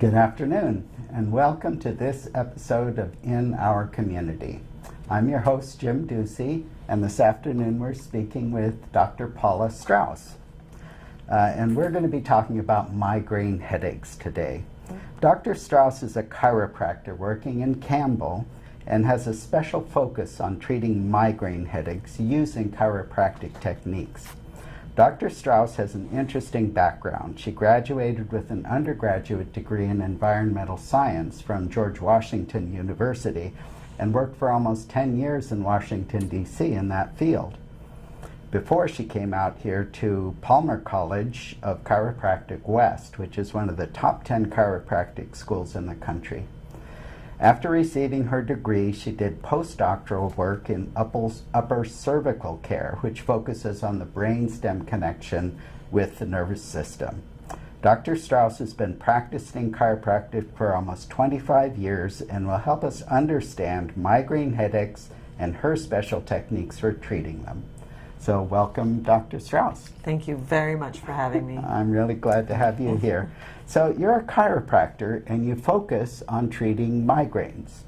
Good afternoon, and welcome to this episode of In Our Community. I'm your host, Jim Ducey, and this afternoon we're speaking with Dr. Paula Strauss. And we're going to be talking about migraine headaches today. Dr. Strauss is a chiropractor working in Campbell and has a special focus on treating migraine headaches using chiropractic techniques. Dr. Strauss has an interesting background. She graduated with an undergraduate degree in environmental science from George Washington University and worked for almost 10 years in Washington, D.C. in that field. Before she came out here to Palmer College of Chiropractic West, which is one of the top 10 chiropractic schools in the country. After receiving her degree, she did postdoctoral work in upper cervical care, which focuses on the brainstem connection with the nervous system. Dr. Strauss has been practicing chiropractic for almost 25 years and will help us understand migraine headaches and her special techniques for treating them. So welcome, Dr. Strauss. Thank you very much for having me. I'm really glad to have you here. So you're a chiropractor and you focus on treating migraines.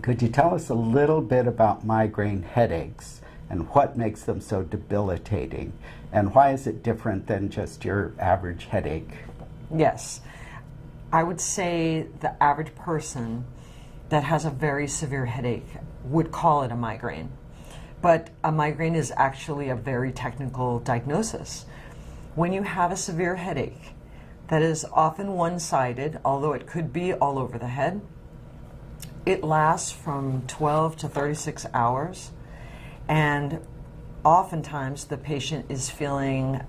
Could you tell us a little bit about migraine headaches and what makes them so debilitating? And why is it different than just your average headache? Yes. I would say the average person that has a very severe headache would call it a migraine. But a migraine is actually a very technical diagnosis. When you have a severe headache that is often one-sided, although it could be all over the head, it lasts from 12 to 36 hours, and oftentimes the patient is feeling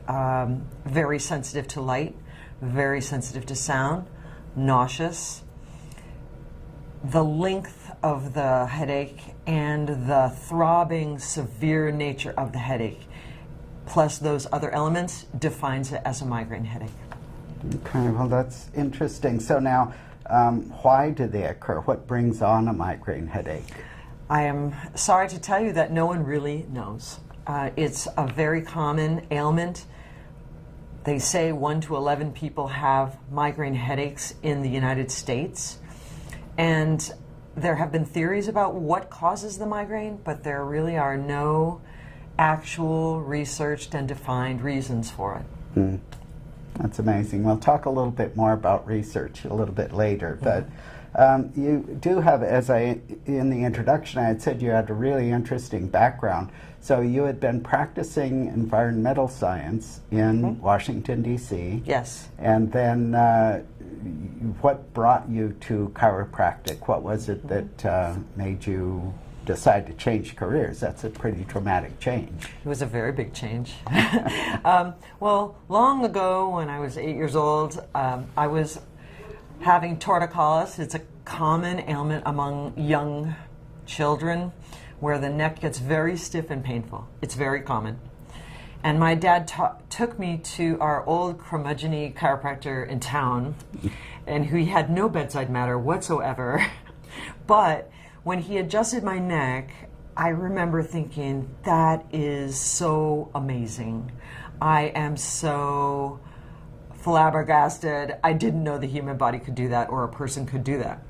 very sensitive to light, very sensitive to sound, nauseous. The length of the headache and the throbbing, severe nature of the headache, plus those other elements, defines it as a migraine headache. Okay, well that's interesting. So now, why do they occur? What brings on a migraine headache? I am sorry to tell you that no one really knows. It's a very common ailment. They say 1 to 11 people have migraine headaches in the United States. And there have been theories about what causes the migraine, but there really are no actual researched and defined reasons for it. That's amazing. We'll talk a little bit more about research a little bit later, but you do have, as in the introduction I had said, you had a really interesting background. So you had been practicing environmental science in Washington, D.C. Yes. And then what brought you to chiropractic? What was it that made you decide to change careers? That's a pretty dramatic change. It was a very big change. Well, long ago when I was 8 years old, I was having torticollis. It's a common ailment among young children where the neck gets very stiff and painful. It's very common. And my dad took me to our old curmudgeon-y chiropractor in town, and he had no bedside manner whatsoever. But when he adjusted my neck, I remember thinking, that is so amazing. I am so flabbergasted. I didn't know the human body could do that or a person could do that.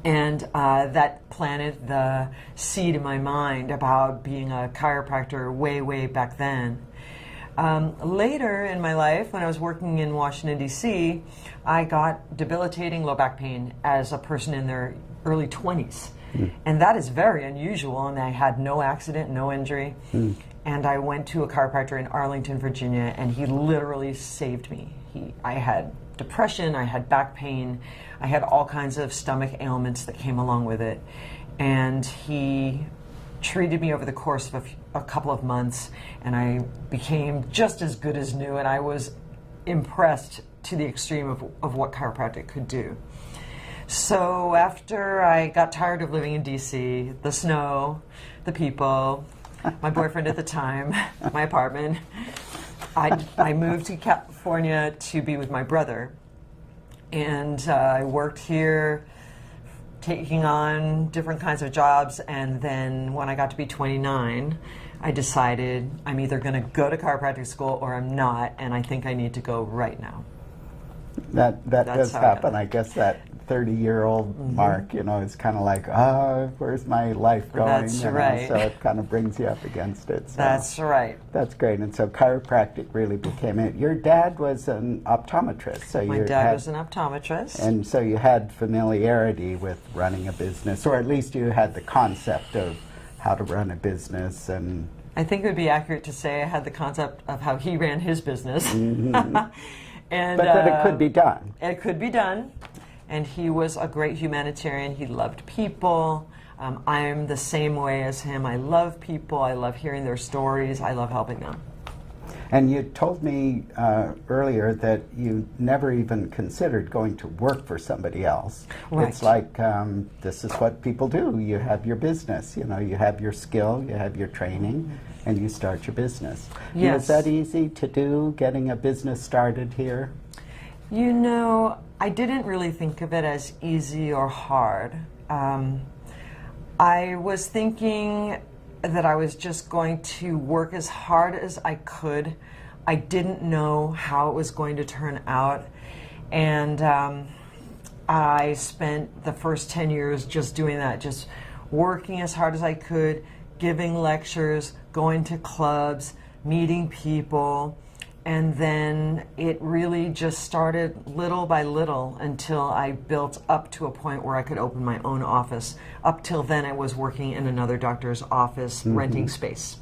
And that planted the seed in my mind about being a chiropractor way, way back then. Later in my life, when I was working in Washington, D.C., I got debilitating low back pain as a person in their early 20s. And that is very unusual, and I had no accident, no injury. And I went to a chiropractor in Arlington, Virginia, and he literally saved me. I had depression, I had back pain, I had all kinds of stomach ailments that came along with it. And he treated me over the course of a couple of months, and I became just as good as new, and I was impressed to the extreme of what chiropractic could do. So after I got tired of living in D.C., the snow, the people, my boyfriend at the time, my apartment, I moved to California to be with my brother. And I worked here, taking on different kinds of jobs, and then when I got to be 29, I decided I'm either going to go to chiropractic school or I'm not, and I think I need to go right now. That That's does how I got happen. it. I guess that 30-year-old mark, is kind of like, where's my life going? That's right. So it kind of brings you up against it. So That's right. that's great. And so chiropractic really became it. Your dad was an optometrist. So My dad was an optometrist. And so you had familiarity with running a business, or at least you had the concept of how to run a business. And I think it would be accurate to say I had the concept of how he ran his business. but And that it could be done. It could be done. And he was a great humanitarian. He loved people. I'm the same way as him. I love people. I love hearing their stories. I love helping them. And you told me earlier that you never even considered going to work for somebody else. Right. It's like this is what people do. You have your business, you have your skill, you have your training, and you start your business. Yes. Is that easy to do, getting a business started here? I didn't really think of it as easy or hard. I was thinking that I was just going to work as hard as I could. I didn't know how it was going to turn out. And I spent the first 10 years just doing that, just working as hard as I could, giving lectures, going to clubs, meeting people. And then it really just started little by little until I built up to a point where I could open my own office. Up till then, I was working in another doctor's office, renting space.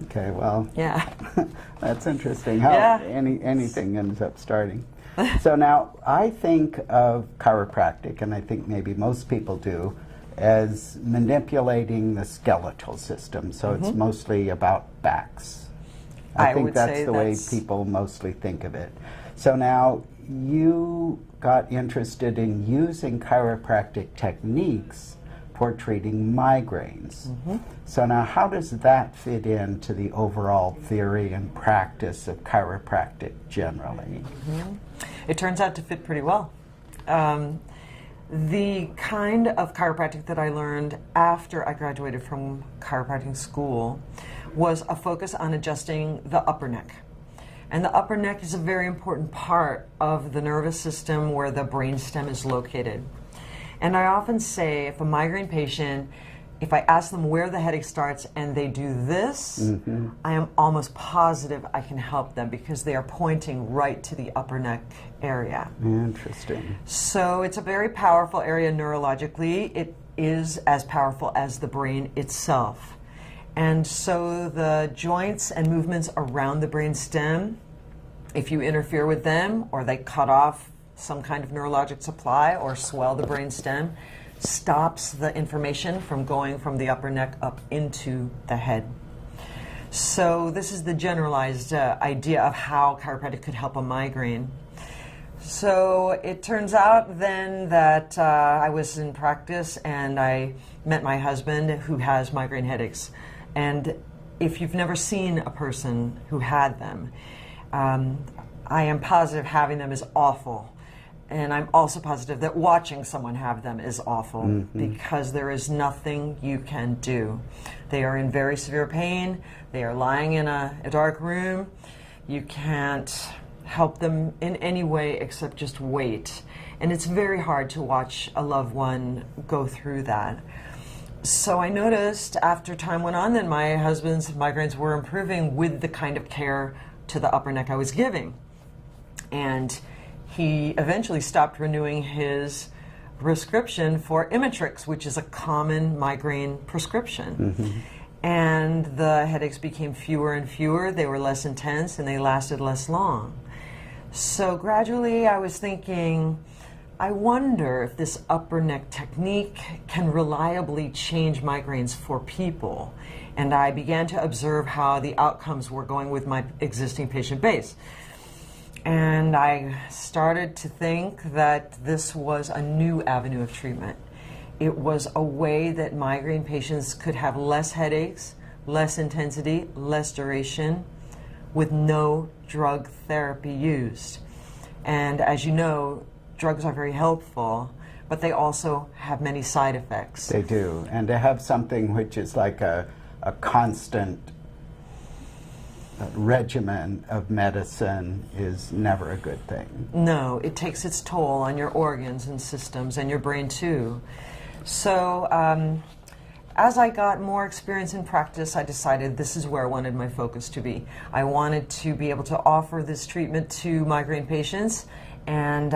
Okay, well, Yeah. that's interesting how Yeah. anything ends up starting. So now I think of chiropractic, and I think maybe most people do, as manipulating the skeletal system. So it's mostly about backs. I think would that's say the way that's- people mostly think of it. So now you got interested in using chiropractic techniques for treating migraines. So now how does that fit into the overall theory and practice of chiropractic generally? It turns out to fit pretty well. The kind of chiropractic that I learned after I graduated from chiropractic school was a focus on adjusting the upper neck. And the upper neck is a very important part of the nervous system where the brainstem is located. And I often say, if a migraine patient, if I ask them where the headache starts and they do this, I am almost positive I can help them because they are pointing right to the upper neck area. Interesting. So it's a very powerful area neurologically. It is as powerful as the brain itself. And so the joints and movements around the brain stem, if you interfere with them or they cut off some kind of neurologic supply or swell the brain stem, stops the information from going from the upper neck up into the head. So this is the generalized idea of how chiropractic could help a migraine. So it turns out then that I was in practice and I met my husband who has migraine headaches. And if you've never seen a person who had them, I am positive having them is awful. And I'm also positive that watching someone have them is awful because there is nothing you can do. They are in very severe pain. They are lying in a dark room. You can't help them in any way except just wait. And it's very hard to watch a loved one go through that. So I noticed after time went on that my husband's migraines were improving with the kind of care to the upper neck I was giving. And he eventually stopped renewing his prescription for Imatrix, which is a common migraine prescription. And the headaches became fewer and fewer, they were less intense, and they lasted less long. So gradually I was thinking, I wonder if this upper neck technique can reliably change migraines for people. And I began to observe how the outcomes were going with my existing patient base. And I started to think that this was a new avenue of treatment. It was a way that migraine patients could have less headaches, less intensity, less duration, with no drug therapy used. And as you know, drugs are very helpful, but they also have many side effects. They do. And to have something which is like a constant regimen of medicine is never a good thing. No, it takes its toll on your organs and systems and your brain too. So as I got more experience in practice, I decided this is where I wanted my focus to be. I wanted to be able to offer this treatment to migraine patients, and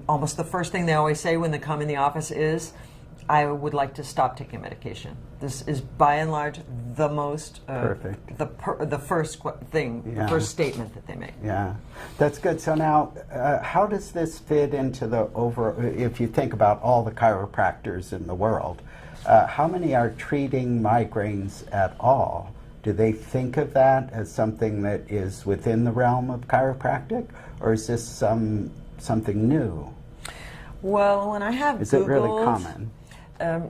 almost the first thing they always say when they come in the office is, I would like to stop taking medication. This is by and large the most perfect. The first thing, Yeah. the first statement that they make. Yeah, that's good. So now, how does this fit into the if you think about all the chiropractors in the world, how many are treating migraines at all? Do they think of that as something that is within the realm of chiropractic, or is this something new? Well, when I have Is Googled, it really common?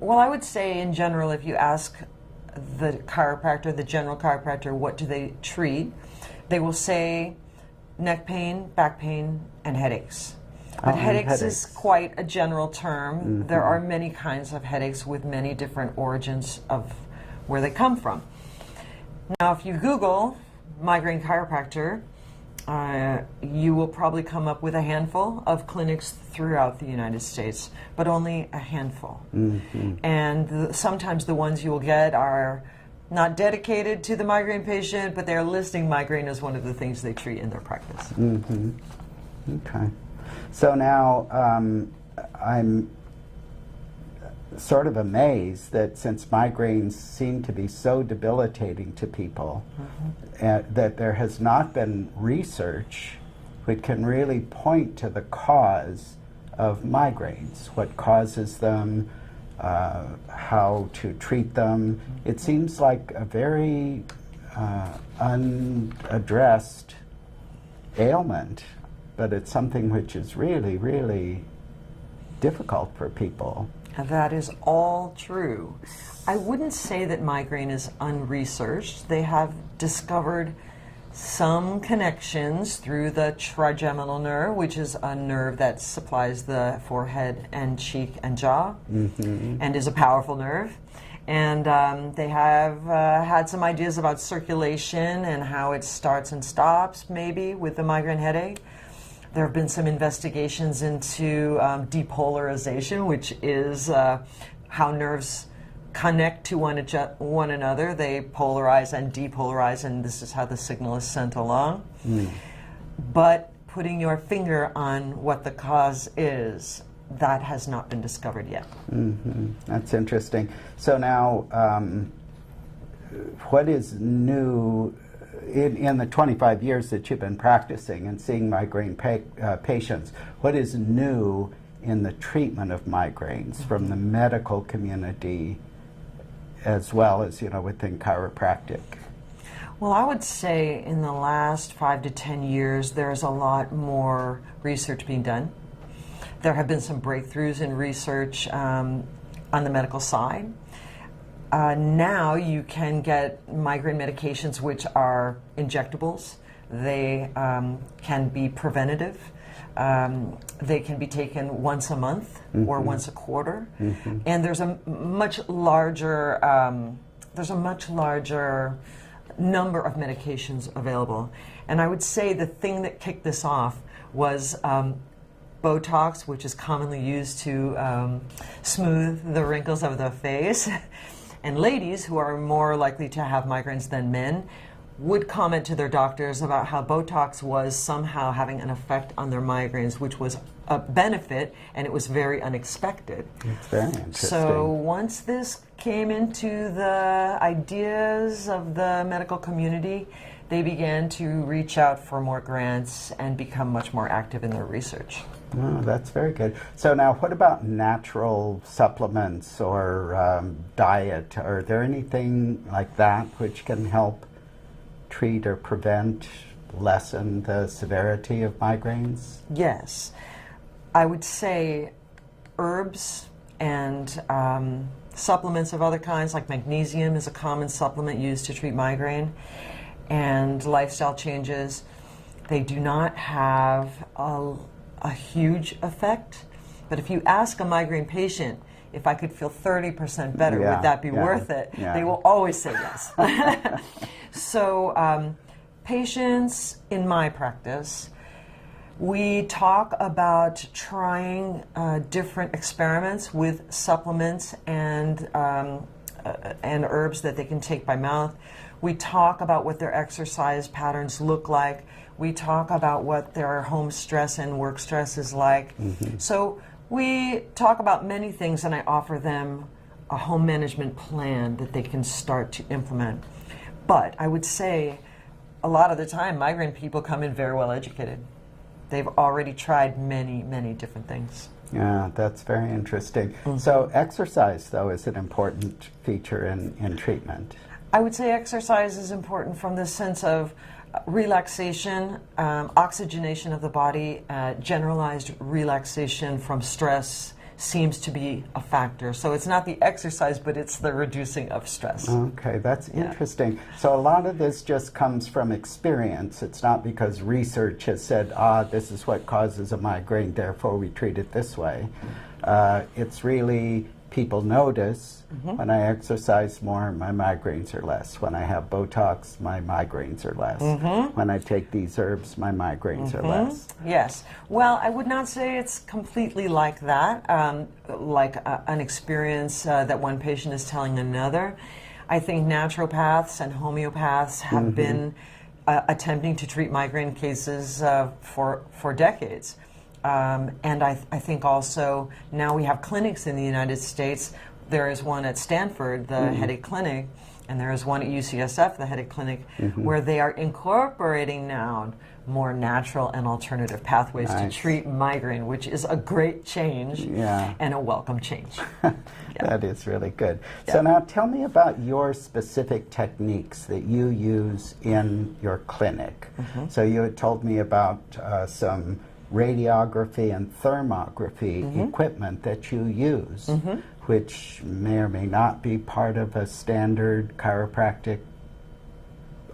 Well, I would say in general, if you ask the chiropractor, the general chiropractor, what do they treat, they will say neck pain, back pain, and headaches. But headaches is quite a general term. Mm-hmm. There are many kinds of headaches with many different origins of where they come from. Now, if you Google migraine chiropractor, you will probably come up with a handful of clinics throughout the United States, but only a handful. Mm-hmm. And sometimes the ones you will get are not dedicated to the migraine patient, but they're listing migraine as one of the things they treat in their practice. Mm-hmm. Okay. So now I'm sort of amazed that since migraines seem to be so debilitating to people, that there has not been research which can really point to the cause of migraines, what causes them, how to treat them. It seems like a very unaddressed ailment, but it's something which is really, really difficult for people. That is all true. I wouldn't say that migraine is unresearched. They have discovered some connections through the trigeminal nerve, which is a nerve that supplies the forehead and cheek and jaw, and is a powerful nerve. And they have had some ideas about circulation and how it starts and stops, maybe, with the migraine headache. There have been some investigations into depolarization, which is how nerves connect to one another. They polarize and depolarize, and this is how the signal is sent along. But putting your finger on what the cause is, that has not been discovered yet. That's interesting. So now, what is new in the 25 years that you've been practicing and seeing migraine patients? What is new in the treatment of migraines from the medical community as well as, within chiropractic? Well, I would say in the last 5 to 10 years, there's a lot more research being done. There have been some breakthroughs in research on the medical side. Now you can get migraine medications which are injectables. They can be preventative. They can be taken once a month or once a quarter. And there's a much larger number of medications available. And I would say the thing that kicked this off was Botox, which is commonly used to smooth the wrinkles of the face. And ladies, who are more likely to have migraines than men, would comment to their doctors about how Botox was somehow having an effect on their migraines, which was a benefit, and it was very unexpected. It's very interesting. So once this came into the ideas of the medical community, they began to reach out for more grants and become much more active in their research. Oh, that's very good. So now, what about natural supplements or diet? Are there anything like that which can help treat or prevent, lessen the severity of migraines? Yes. I would say herbs and supplements of other kinds, like magnesium is a common supplement used to treat migraine, and lifestyle changes. They do not have a huge effect, but if you ask a migraine patient, if I could feel 30% better, would that be worth it? They will always say yes. So patients in my practice, we talk about trying different experiments with supplements and herbs that they can take by mouth. We talk about what their exercise patterns look like. We talk about what their home stress and work stress is like. So we talk about many things, and I offer them a home management plan that they can start to implement. But I would say a lot of the time, migraine people come in very well educated. They've already tried many, many different things. Yeah, that's very interesting. So exercise, though, is an important feature in treatment. I would say exercise is important from the sense of relaxation, oxygenation of the body, generalized relaxation from stress seems to be a factor. So it's not the exercise, but it's the reducing of stress. Okay, that's interesting. So a lot of this just comes from experience. It's not because research has said, this is what causes a migraine, therefore we treat it this way. It's really people notice when I exercise more, my migraines are less. When I have Botox, my migraines are less. When I take these herbs, my migraines are less. Yes. Well, I would not say it's completely like that, an experience that one patient is telling another. I think naturopaths and homeopaths have been attempting to treat migraine cases for decades. And I think also now we have clinics in the United States. There is one at Stanford, the headache clinic, and there is one at UCSF, the headache clinic, where they are incorporating now more natural and alternative pathways to treat migraine, which is a great change and a welcome change. That is really good. So now tell me about your specific techniques that you use in your clinic. So you had told me about some radiography and thermography equipment that you use, which may or may not be part of a standard chiropractic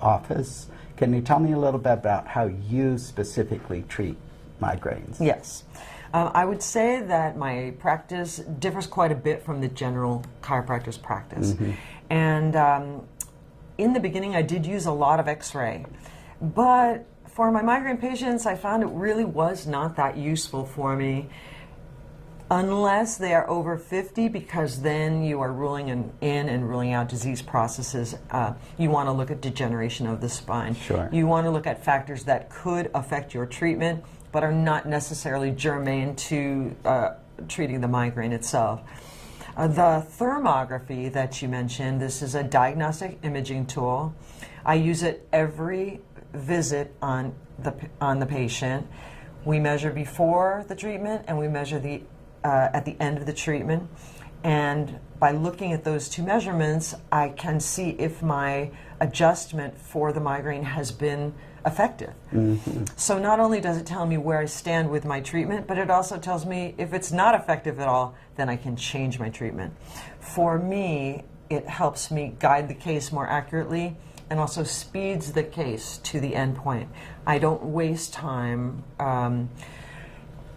office. Can you tell me a little bit about how you specifically treat migraines? Yes. I would say that my practice differs quite a bit from the general chiropractor's practice. And in the beginning, I did use a lot of X-ray, but for my migraine patients, I found it really was not that useful for me unless they are over 50, because then you are ruling in and ruling out disease processes. You want to look at degeneration of the spine. You want to look at factors that could affect your treatment but are not necessarily germane to treating the migraine itself. The thermography that you mentioned, this is a diagnostic imaging tool. I use it every visit on the patient. We measure before the treatment and we measure at the end of the treatment, and by looking at those two measurements I can see if my adjustment for the migraine has been effective. So not only does it tell me where I stand with my treatment, but it also tells me if it's not effective at all, then I can change my treatment. For me, it helps me guide the case more accurately and also speeds the case to the end point. I don't waste time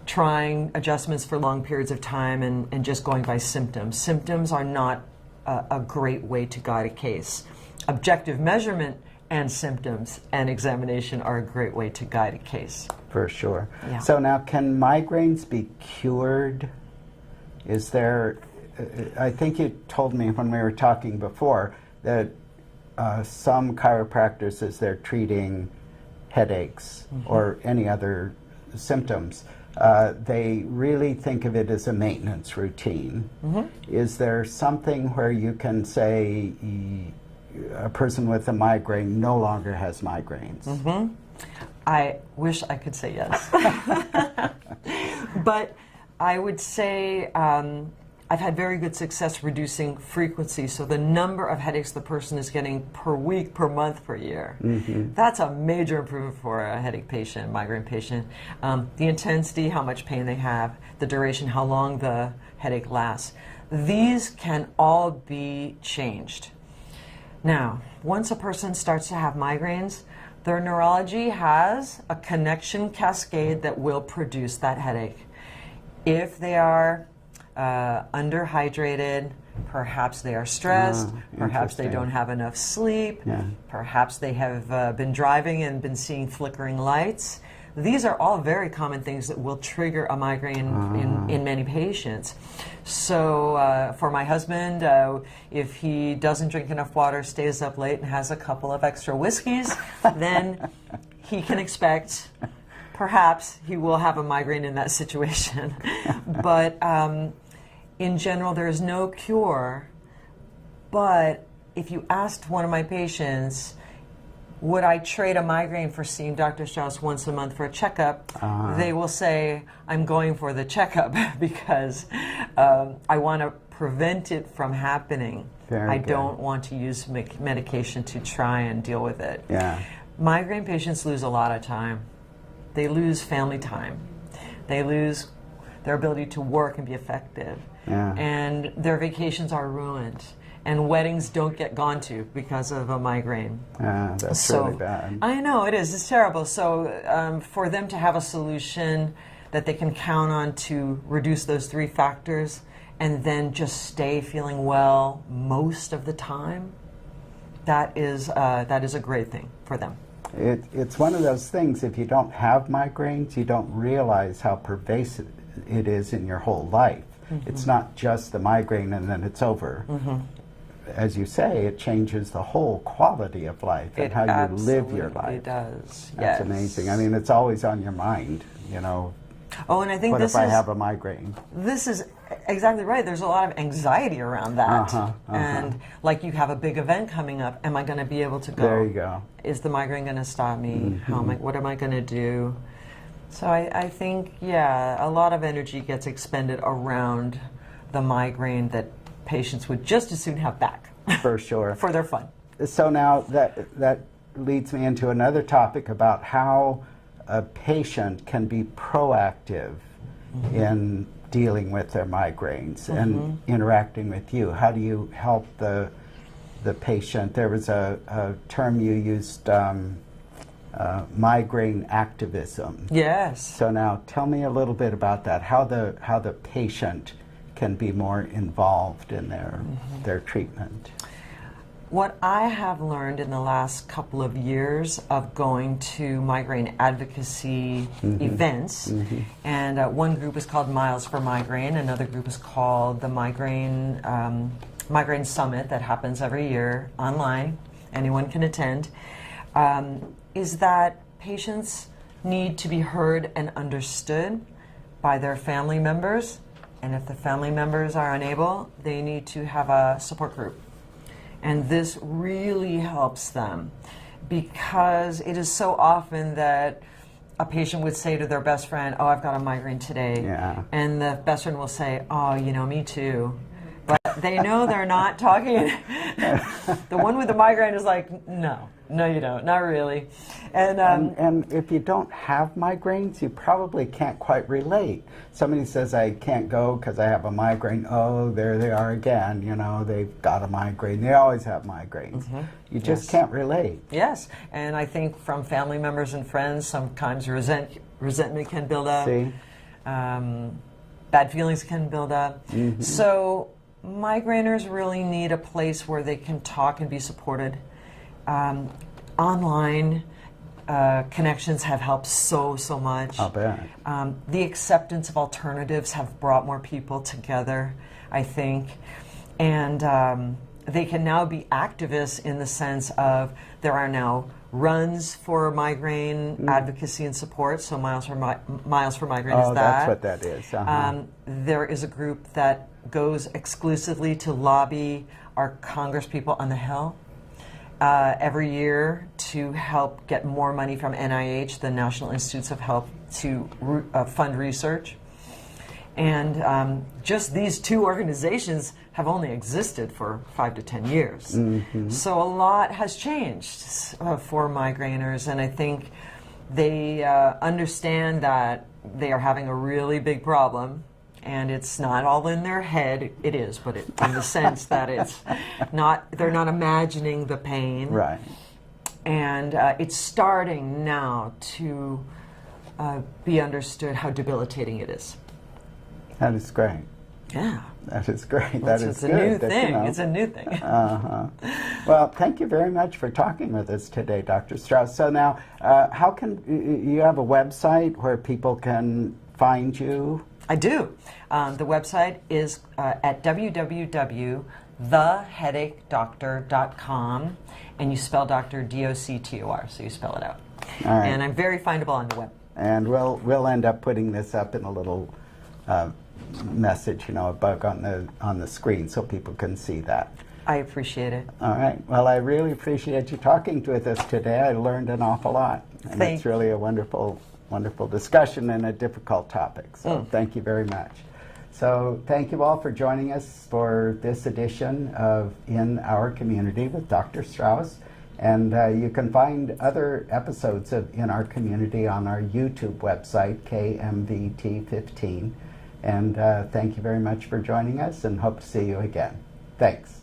trying adjustments for long periods of time and just going by symptoms. Symptoms are not a great way to guide a case. Objective measurement and symptoms and examination are a great way to guide a case. For sure. So now, can migraines be cured? Is there, I think you told me when we were talking before that some chiropractors, as they're treating headaches or any other symptoms, they really think of it as a maintenance routine. Is there something where you can say a person with a migraine no longer has migraines? I wish I could say yes. But I would say I've had very good success reducing frequency, so the number of headaches the person is getting per week, per month, per year. That's a major improvement for a headache patient, migraine patient. The intensity, how much pain they have, the duration, how long the headache lasts. These can all be changed. Now, once a person starts to have migraines, their neurology has a connection cascade that will produce that headache. If they are underhydrated, Perhaps they are stressed. Perhaps they don't have enough sleep. Perhaps they have been driving and been seeing flickering lights. These are all very common things that will trigger a migraine in many patients. So for my husband, if he doesn't drink enough water, stays up late, and has a couple of extra whiskeys, then he can expect perhaps he will have a migraine in that situation. But in general, there is no cure. But if you asked one of my patients, would I trade a migraine for seeing Dr. Strauss once a month for a checkup? They will say, I'm going for the checkup because I want to prevent it from happening. I don't want to use medication to try and deal with it. Migraine patients lose a lot of time. They lose family time. They lose their ability to work and be effective. And their vacations are ruined. And weddings don't get gone to because of a migraine. That's really bad. I know, it is. It's terrible. So for them to have a solution that they can count on to reduce those three factors and then just stay feeling well most of the time, that is a great thing for them. It's one of those things, if you don't have migraines, you don't realize how pervasive it is in your whole life. It's not just the migraine and then it's over. As you say, it changes the whole quality of life and how you live your life. It does. That's amazing. I mean, it's always on your mind, you know. Oh, and I think what if I have a migraine? This is exactly right. There's a lot of anxiety around that. And like you have a big event coming up, am I going to be able to go? There you go. Is the migraine going to stop me? What am I going to do? So I think, yeah, a lot of energy gets expended around the migraine that patients would just as soon have back. For sure. For their fun. So now that leads me into another topic about how a patient can be proactive in dealing with their migraines and interacting with you. How do you help the patient? There was a term you used, migraine activism. Yes. So now tell me a little bit about that, how the patient can be more involved in their treatment. What I have learned in the last couple of years of going to migraine advocacy events, and one group is called Miles for Migraine, another group is called the Migraine Summit that happens every year online, anyone can attend, is that patients need to be heard and understood by their family members, and if the family members are unable, they need to have a support group. And this really helps them because it is so often that a patient would say to their best friend, oh, I've got a migraine today. And the best friend will say, oh, you know, me too. But they know they're not talking. The one with the migraine is like, no, you don't, not really. And if you don't have migraines, you probably can't quite relate. Somebody says, I can't go because I have a migraine. Oh, there they are again. You know, they've got a migraine. They always have migraines. You just can't relate. Yes, and I think from family members and friends, sometimes resentment can build up. Bad feelings can build up. So migraineurs really need a place where they can talk and be supported. Online connections have helped so much. I'll bet. The acceptance of alternatives have brought more people together, I think. And they can now be activists in the sense of there are now runs for migraine advocacy and support. So Miles for Migraine is that. Oh, that's what that is. There is a group that goes exclusively to lobby our congresspeople on the Hill every year to help get more money from NIH, the National Institutes of Health, to fund research. And just these two organizations have only existed for 5 to 10 years. So a lot has changed for migraineurs, and I think they understand that they are having a really big problem. And it's not all in their head. It is, but in the sense that it's not, they're not imagining the pain. Right. And it's starting now to be understood how debilitating it is. That is great. Yeah. That is great. It's a new thing. It's a new thing. Well, thank you very much for talking with us today, Dr. Strauss. So now, how can you have a website where people can find you? I do. The website is at www.theheadacheDoctor.com, and you spell doctor Doctor, so you spell it out. All right. And I'm very findable on the web. And we'll end up putting this up in a little message, a bug on the screen, so people can see that. I appreciate it. All right. Well, I really appreciate you talking with us today. I learned an awful lot, and it's really a wonderful discussion and a difficult topic. So thank you very much. So thank you all for joining us for this edition of In Our Community with Dr. Strauss. And you can find other episodes of In Our Community on our YouTube website, KMVT15. And thank you very much for joining us, and hope to see you again. Thanks.